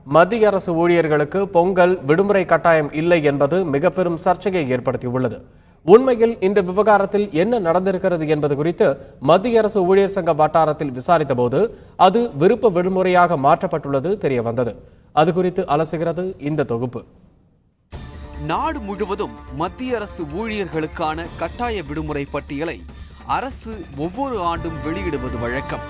மத்திய அரசு ஊழியர்களுக்கு பொங்கல் விடுமுறை கட்டாயம் இல்லை என்பது மிக பெரும் சர்ச்சையை ஏற்படுத்தியுள்ளது. உண்மையில் இந்த விவகாரத்தில் என்ன நடந்திருக்கிறது என்பது குறித்து மத்திய அரசு ஊழியர் சங்க வட்டாரத்தில் விசாரித்த போது அது விருப்ப விடுமுறையாக மாற்றப்பட்டுள்ளது தெரியவந்தது. அது குறித்து அலசுகிறது இந்த தொகுப்பு. நாடு முழுவதும் மத்திய அரசு ஊழியர்களுக்கான கட்டாய விடுமுறை பட்டியலை அரசு ஒவ்வொரு ஆண்டும் வெளியிடுவது வழக்கம்.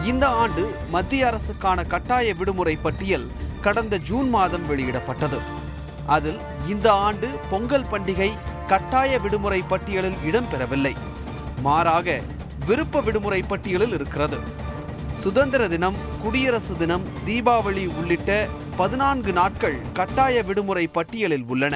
இந்த ஆண்டு மத்திய அரசுக்கான கட்டாய விடுமுறை பட்டியல் கடந்த ஜூன் மாதம் வெளியிடப்பட்டது. அதில் இந்த ஆண்டு பொங்கல் பண்டிகை கட்டாய விடுமுறை பட்டியலில் இடம்பெறவில்லை. மாறாக விருப்ப விடுமுறை பட்டியலில் இருக்கிறது. சுதந்திர தினம், குடியரசு தினம், தீபாவளி உள்ளிட்ட 14 நாட்கள் கட்டாய விடுமுறை பட்டியலில் உள்ளன.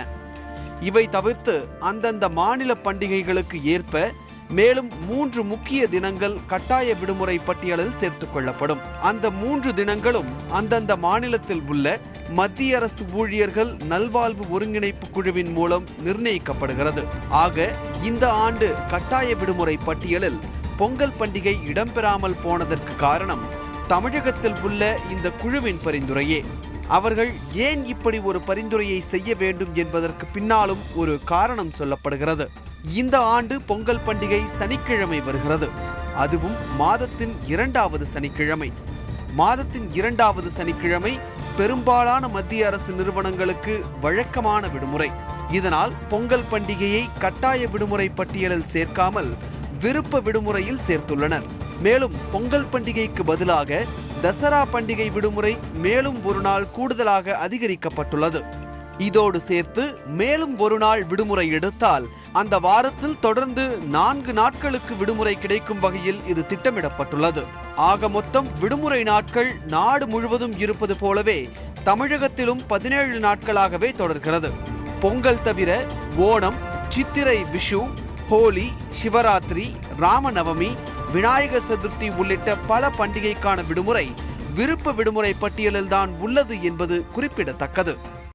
இவை தவிர்த்து அந்தந்த மாநில பண்டிகைகளுக்கு ஏற்ப மேலும் 3 முக்கிய தினங்கள் கட்டாய விடுமுறை பட்டியலில் சேர்த்துக் கொள்ளப்படும். அந்த 3 தினங்களும் அந்தந்த மாநிலத்தில் உள்ள மத்திய அரசு ஊழியர்கள் நல்வாழ்வு ஒருங்கிணைப்பு குழுவின் மூலம் நிர்ணயிக்கப்படுகிறது. ஆக இந்த ஆண்டு கட்டாய விடுமுறை பட்டியலில் பொங்கல் பண்டிகை இடம்பெறாமல் போனதற்கு காரணம் தமிழகத்தில் உள்ள இந்த குழுவின் பரிந்துரையே. அவர்கள் ஏன் இப்படி ஒரு பரிந்துரையை செய்ய வேண்டும் என்பதற்கு பின்னாலும் ஒரு காரணம் சொல்லப்படுகிறது. இந்த ஆண்டு பொங்கல் பண்டிகை சனிக்கிழமை வருகிறது. அதுவும் மாதத்தின் 2வது சனிக்கிழமை. மாதத்தின் 2வது சனிக்கிழமை பெரும்பாலான மத்திய அரசு நிறுவனங்களுக்கு வழக்கமான விடுமுறை. இதனால் பொங்கல் பண்டிகையை கட்டாய விடுமுறை பட்டியலில் சேர்க்காமல் விருப்ப விடுமுறையில் சேர்த்துள்ளனர். மேலும் பொங்கல் பண்டிகைக்கு பதிலாக தசரா பண்டிகை விடுமுறை மேலும் ஒரு நாள் கூடுதலாக அதிகரிக்கப்பட்டுள்ளது. இதோடு சேர்த்து மேலும் ஒரு நாள் விடுமுறை எடுத்தால் அந்த வாரத்தில் தொடர்ந்து 4 நாட்களுக்கு விடுமுறை கிடைக்கும் வகையில் இது திட்டமிடப்பட்டுள்ளது. ஆக மொத்தம் விடுமுறை நாட்கள் நாடு முழுவதும் இருப்பது போலவே தமிழகத்திலும் 17 நாட்களாகவே தொடர்கிறது. பொங்கல் தவிர ஓணம், சித்திரை விஷு, ஹோலி, சிவராத்திரி, ராமநவமி, விநாயகர் சதுர்த்தி உள்ளிட்ட பல பண்டிகைக்கான விடுமுறை விருப்ப விடுமுறை பட்டியலில்தான் உள்ளது என்பது குறிப்பிடத்தக்கது.